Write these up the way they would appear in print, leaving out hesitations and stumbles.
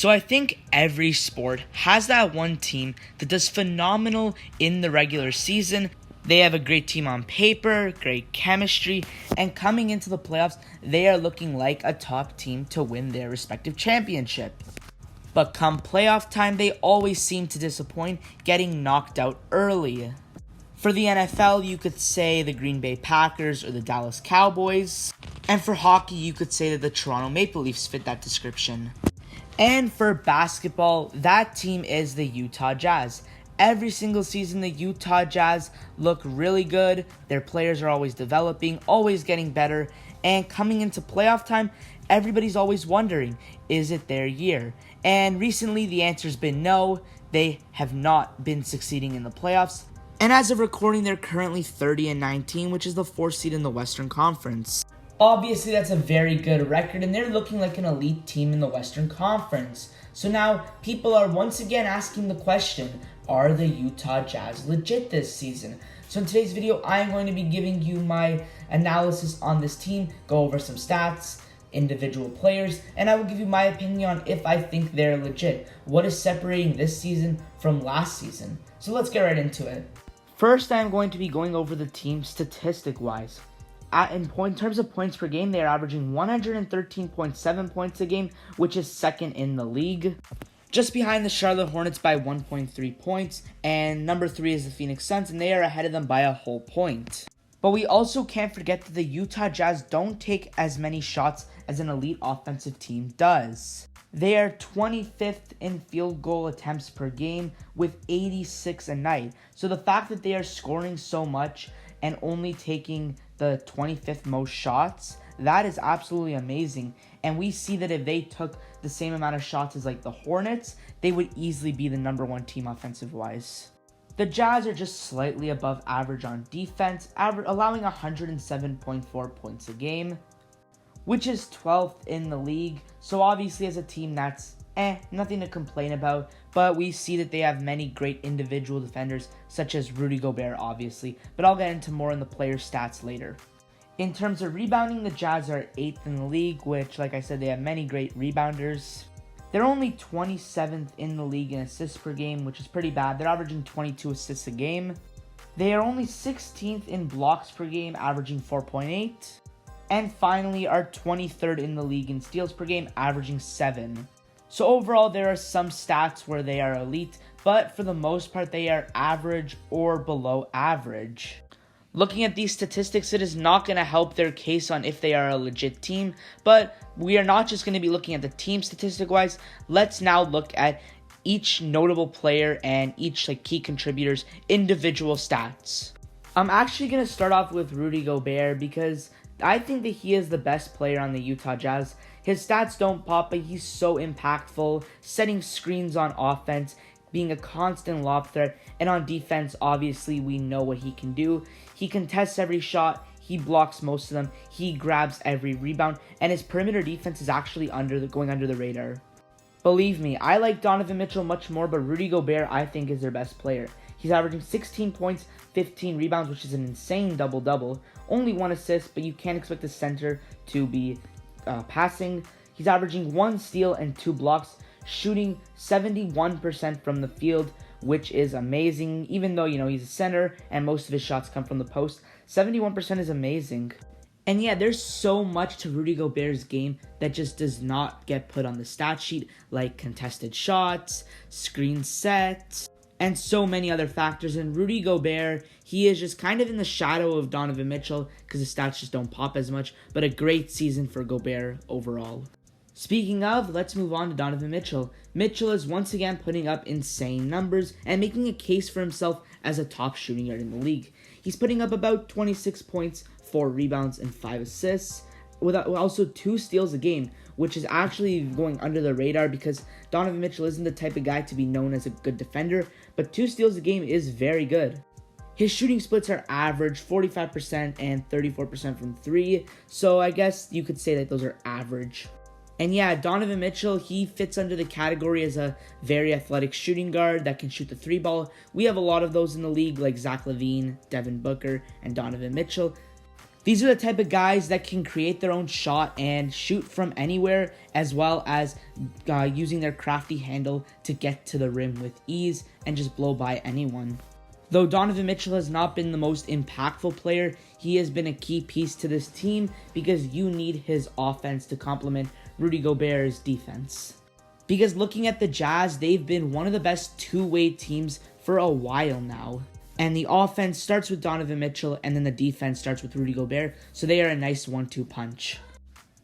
So I think every sport has that one team that does phenomenal in the regular season. They have a great team on paper, great chemistry, and coming into the playoffs, they are looking like a top team to win their respective championship. But come playoff time, they always seem to disappoint, getting knocked out early. For the NFL, you could say the Green Bay Packers or the Dallas Cowboys. And for hockey, you could say that the Toronto Maple Leafs fit that description. And for basketball, that team is the Utah Jazz. Every single season, the Utah Jazz look really good. Their players are always developing, always getting better. And coming into playoff time, everybody's always wondering, is it their year? And recently, the answer's been no. They have not been succeeding in the playoffs. And as of recording, they're currently 30-19, which is the 4th seed in the Western Conference. Obviously, that's a very good record, and they're looking like an elite team in the Western Conference. So now, people are once again asking the question, are the Utah Jazz legit this season? So in today's video, I am going to be giving you my analysis on this team, go over some stats, individual players, and I will give you my opinion on if I think they're legit. What is separating this season from last season? So let's get right into it. First, I'm going to be going over the team statistic-wise. In terms of points per game, they are averaging 113.7 points a game, which is second in the league. Just behind the Charlotte Hornets by 1.3 points, and number 3 is the Phoenix Suns, and they are ahead of them by a whole point. But we also can't forget that the Utah Jazz don't take as many shots as an elite offensive team does. They are 25th in field goal attempts per game with 86 a night. So the fact that they are scoring so much and only taking the 25th most shots, that is absolutely amazing. And we see that if they took the same amount of shots as like the Hornets, they would easily be the number 1 team offensive-wise. The Jazz are just slightly above average on defense, allowing 107.4 points a game, which is 12th in the league. So obviously as a team, that's nothing to complain about. But we see that they have many great individual defenders, such as Rudy Gobert, obviously. But I'll get into more in the player stats later. In terms of rebounding, the Jazz are 8th in the league, which, like I said, they have many great rebounders. They're only 27th in the league in assists per game, which is pretty bad. They're averaging 22 assists a game. They are only 16th in blocks per game, averaging 4.8. And finally, are 23rd in the league in steals per game, averaging 7. So overall, there are some stats where they are elite, but for the most part, they are average or below average. Looking at these statistics, it is not going to help their case on if they are a legit team, but we are not just going to be looking at the team statistic-wise. Let's now look at each notable player and each key contributor's individual stats. I'm actually going to start off with Rudy Gobert because I think that he is the best player on the Utah Jazz. His stats don't pop, but he's so impactful, setting screens on offense, being a constant lob threat, and on defense, obviously, we know what he can do. He contests every shot, he blocks most of them, he grabs every rebound, and his perimeter defense is actually going under the radar. Believe me, I like Donovan Mitchell much more, but Rudy Gobert, I think, is their best player. He's averaging 16 points, 15 rebounds, which is an insane double-double. Only 1 assist, but you can't expect the center to be passing. He's averaging 1 steal and 2 blocks, shooting 71% from the field, which is amazing. Even though, he's a center and most of his shots come from the post, 71% is amazing. And yeah, there's so much to Rudy Gobert's game that just does not get put on the stat sheet, like contested shots, screen sets, and so many other factors. And Rudy Gobert, he is just kind of in the shadow of Donovan Mitchell because his stats just don't pop as much, but a great season for Gobert overall. Speaking of, let's move on to Donovan Mitchell. Mitchell is once again putting up insane numbers and making a case for himself as a top shooting guard in the league. He's putting up about 26 points, 4 rebounds, and 5 assists, with also 2 steals a game, which is actually going under the radar because Donovan Mitchell isn't the type of guy to be known as a good defender, but 2 steals a game is very good. His shooting splits are average, 45% and 34% from 3, so I guess you could say that those are average. And yeah, Donovan Mitchell, he fits under the category as a very athletic shooting guard that can shoot the 3 ball. We have a lot of those in the league, like Zach LaVine, Devin Booker, and Donovan Mitchell. These are the type of guys that can create their own shot and shoot from anywhere, as well as using their crafty handle to get to the rim with ease and just blow by anyone. Though Donovan Mitchell has not been the most impactful player, he has been a key piece to this team because you need his offense to complement Rudy Gobert's defense. Because looking at the Jazz, they've been one of the best two-way teams for a while now. And the offense starts with Donovan Mitchell, and then the defense starts with Rudy Gobert, so they are a nice 1-2 punch.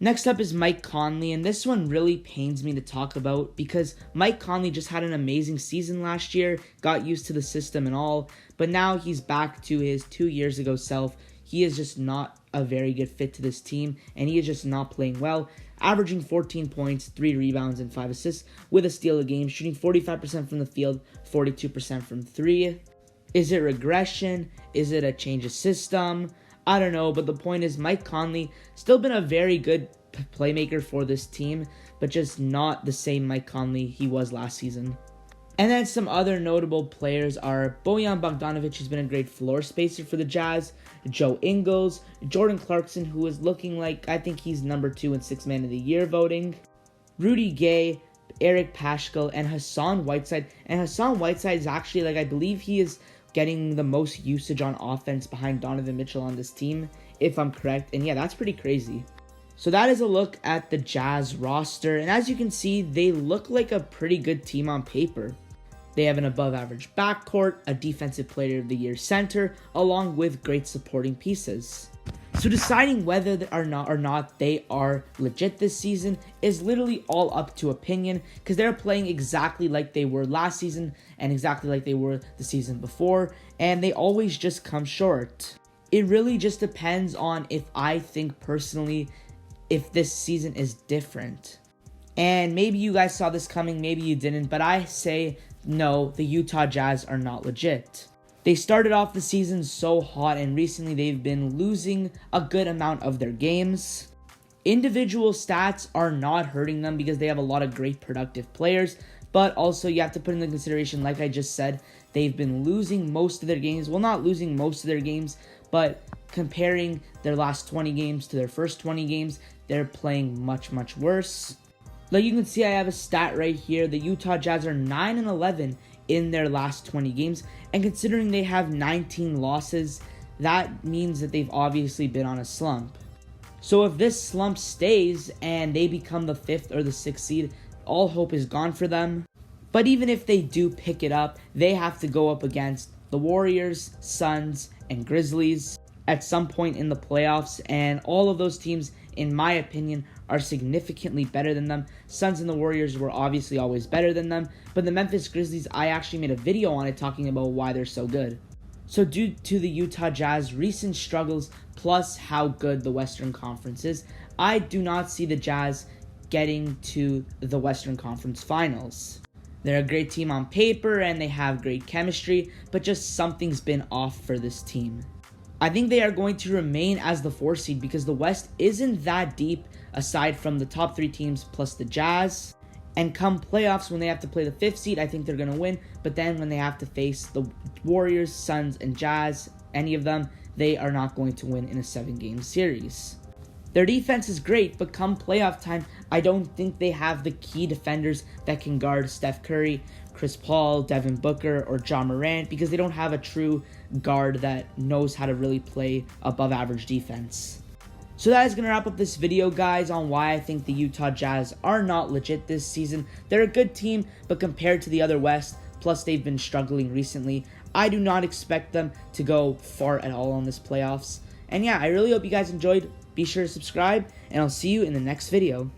Next up is Mike Conley, and this one really pains me to talk about because Mike Conley just had an amazing season last year, got used to the system and all, but now he's back to his 2 years ago self. He is just not a very good fit to this team, and he is just not playing well, averaging 14 points, 3 rebounds, and 5 assists with a steal a game, shooting 45% from the field, 42% from 3. Is it regression? Is it a change of system? I don't know, but the point is Mike Conley still been a very good playmaker for this team, but just not the same Mike Conley he was last season. And then some other notable players are Bojan Bogdanovic, who's been a great floor spacer for the Jazz, Joe Ingles, Jordan Clarkson, who is looking like, I think he's number 2 in 6th Man of the Year voting, Rudy Gay, Eric Paschall, and Hassan Whiteside. And Hassan Whiteside is actually, I believe he is getting the most usage on offense behind Donovan Mitchell on this team, if I'm correct. And yeah, that's pretty crazy. So that is a look at the Jazz roster. And as you can see, they look like a pretty good team on paper. They have an above-average backcourt, a Defensive Player of the Year center, along with great supporting pieces. So deciding whether or not they are legit this season is literally all up to opinion because they're playing exactly like they were last season and exactly like they were the season before, and they always just come short. It really just depends on if I think personally if this season is different. And maybe you guys saw this coming, maybe you didn't, but I say no, the Utah Jazz are not legit. They started off the season so hot, and recently they've been losing a good amount of their games. Individual stats are not hurting them because they have a lot of great productive players, but also you have to put into consideration, like I just said, they've been losing most of their games. Well, not losing most of their games, but comparing their last 20 games to their first 20 games, they're playing much, much worse. Like you can see, I have a stat right here. The Utah Jazz are 9-11 in their last 20 games, and considering they have 19 losses, that means that they've obviously been on a slump. So if this slump stays and they become the 5th or the 6th seed, all hope is gone for them. But even if they do pick it up, they have to go up against the Warriors, Suns, and Grizzlies at some point in the playoffs, and all of those teams, in my opinion, are significantly better than them. Suns and the Warriors were obviously always better than them, but the Memphis Grizzlies, I actually made a video on it talking about why they're so good. So due to the Utah Jazz recent struggles, plus how good the Western Conference is, I do not see the Jazz getting to the Western Conference Finals. They're a great team on paper and they have great chemistry, but just something's been off for this team. I think they are going to remain as the 4 seed because the West isn't that deep aside from the top 3 teams plus the Jazz. And come playoffs, when they have to play the 5th seed, I think they're going to win. But then when they have to face the Warriors, Suns, and Jazz, any of them, they are not going to win in a 7-game series. Their defense is great, but come playoff time, I don't think they have the key defenders that can guard Steph Curry, Chris Paul, Devin Booker, or Ja Morant because they don't have a true guard that knows how to really play above average defense. So that is going to wrap up this video, guys, on why I think the Utah Jazz are not legit this season. They're a good team, but compared to the other West, plus they've been struggling recently, I do not expect them to go far at all on this playoffs. And yeah, I really hope you guys enjoyed. Be sure to subscribe, and I'll see you in the next video.